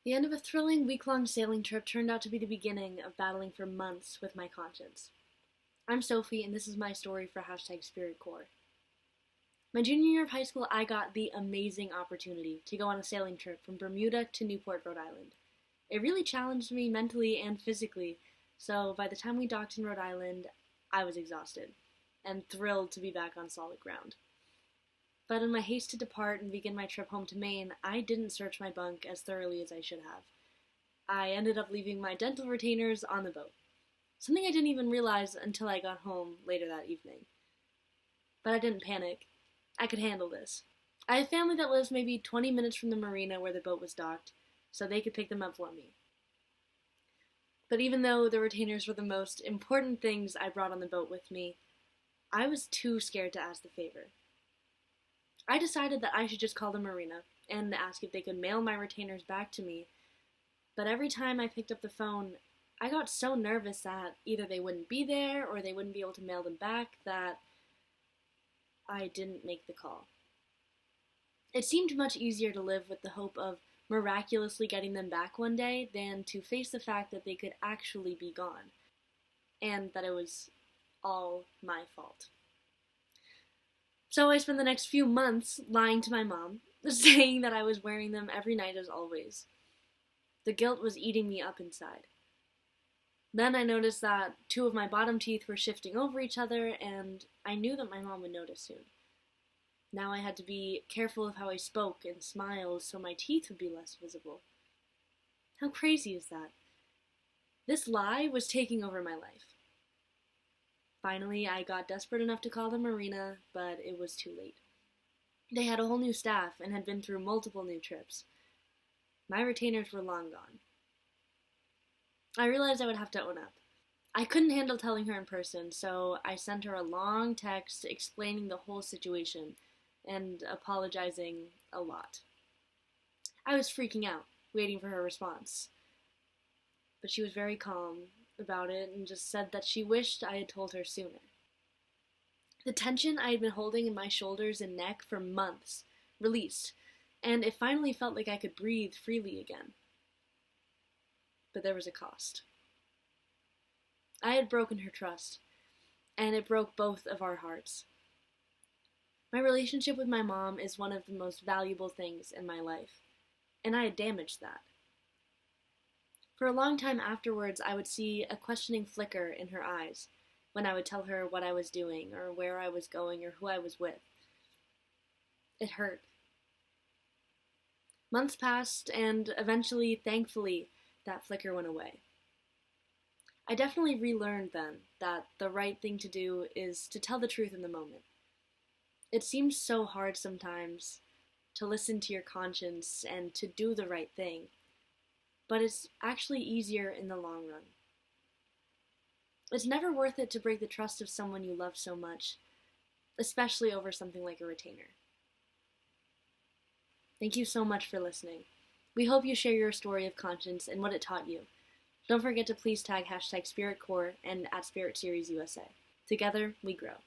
The end of a thrilling week-long sailing trip turned out to be the beginning of battling for months with my conscience. I'm Sophie, and this is my story for #SpiritCore. My junior year of high school, I got the amazing opportunity to go on a sailing trip from Bermuda to Newport, Rhode Island. It really challenged me mentally and physically, so by the time we docked in Rhode Island, I was exhausted and thrilled to be back on solid ground. But in my haste to depart and begin my trip home to Maine, I didn't search my bunk as thoroughly as I should have. I ended up leaving my dental retainers on the boat, something I didn't even realize until I got home later that evening. But I didn't panic. I could handle this. I have family that lives maybe 20 minutes from the marina where the boat was docked, so they could pick them up for me. But even though the retainers were the most important things I brought on the boat with me, I was too scared to ask the favor. I decided that I should just call the marina and ask if they could mail my retainers back to me, but every time I picked up the phone, I got so nervous that either they wouldn't be there or they wouldn't be able to mail them back that I didn't make the call. It seemed much easier to live with the hope of miraculously getting them back one day than to face the fact that they could actually be gone, and that it was all my fault. So I spent the next few months lying to my mom, saying that I was wearing them every night as always. The guilt was eating me up inside. Then I noticed that two of my bottom teeth were shifting over each other, and I knew that my mom would notice soon. Now I had to be careful of how I spoke and smiled so my teeth would be less visible. How crazy is that? This lie was taking over my life. Finally, I got desperate enough to call the marina, but it was too late. They had a whole new staff and had been through multiple new trips. My retainers were long gone. I realized I would have to own up. I couldn't handle telling her in person, so I sent her a long text explaining the whole situation and apologizing a lot. I was freaking out, waiting for her response. But she was very calm about it and just said that she wished I had told her sooner. The tension I had been holding in my shoulders and neck for months released, and it finally felt like I could breathe freely again. But there was a cost. I had broken her trust, and it broke both of our hearts. My relationship with my mom is one of the most valuable things in my life, and I had damaged that. For a long time afterwards, I would see a questioning flicker in her eyes when I would tell her what I was doing, or where I was going, or who I was with. It hurt. Months passed, and eventually, thankfully, that flicker went away. I definitely relearned then that the right thing to do is to tell the truth in the moment. It seems so hard sometimes to listen to your conscience and to do the right thing, but it's actually easier in the long run. It's never worth it to break the trust of someone you love so much, especially over something like a retainer. Thank you so much for listening. We hope you share your story of conscience and what it taught you. Don't forget to please tag #SpiritCore and @SpiritSeriesUSA. Together, we grow.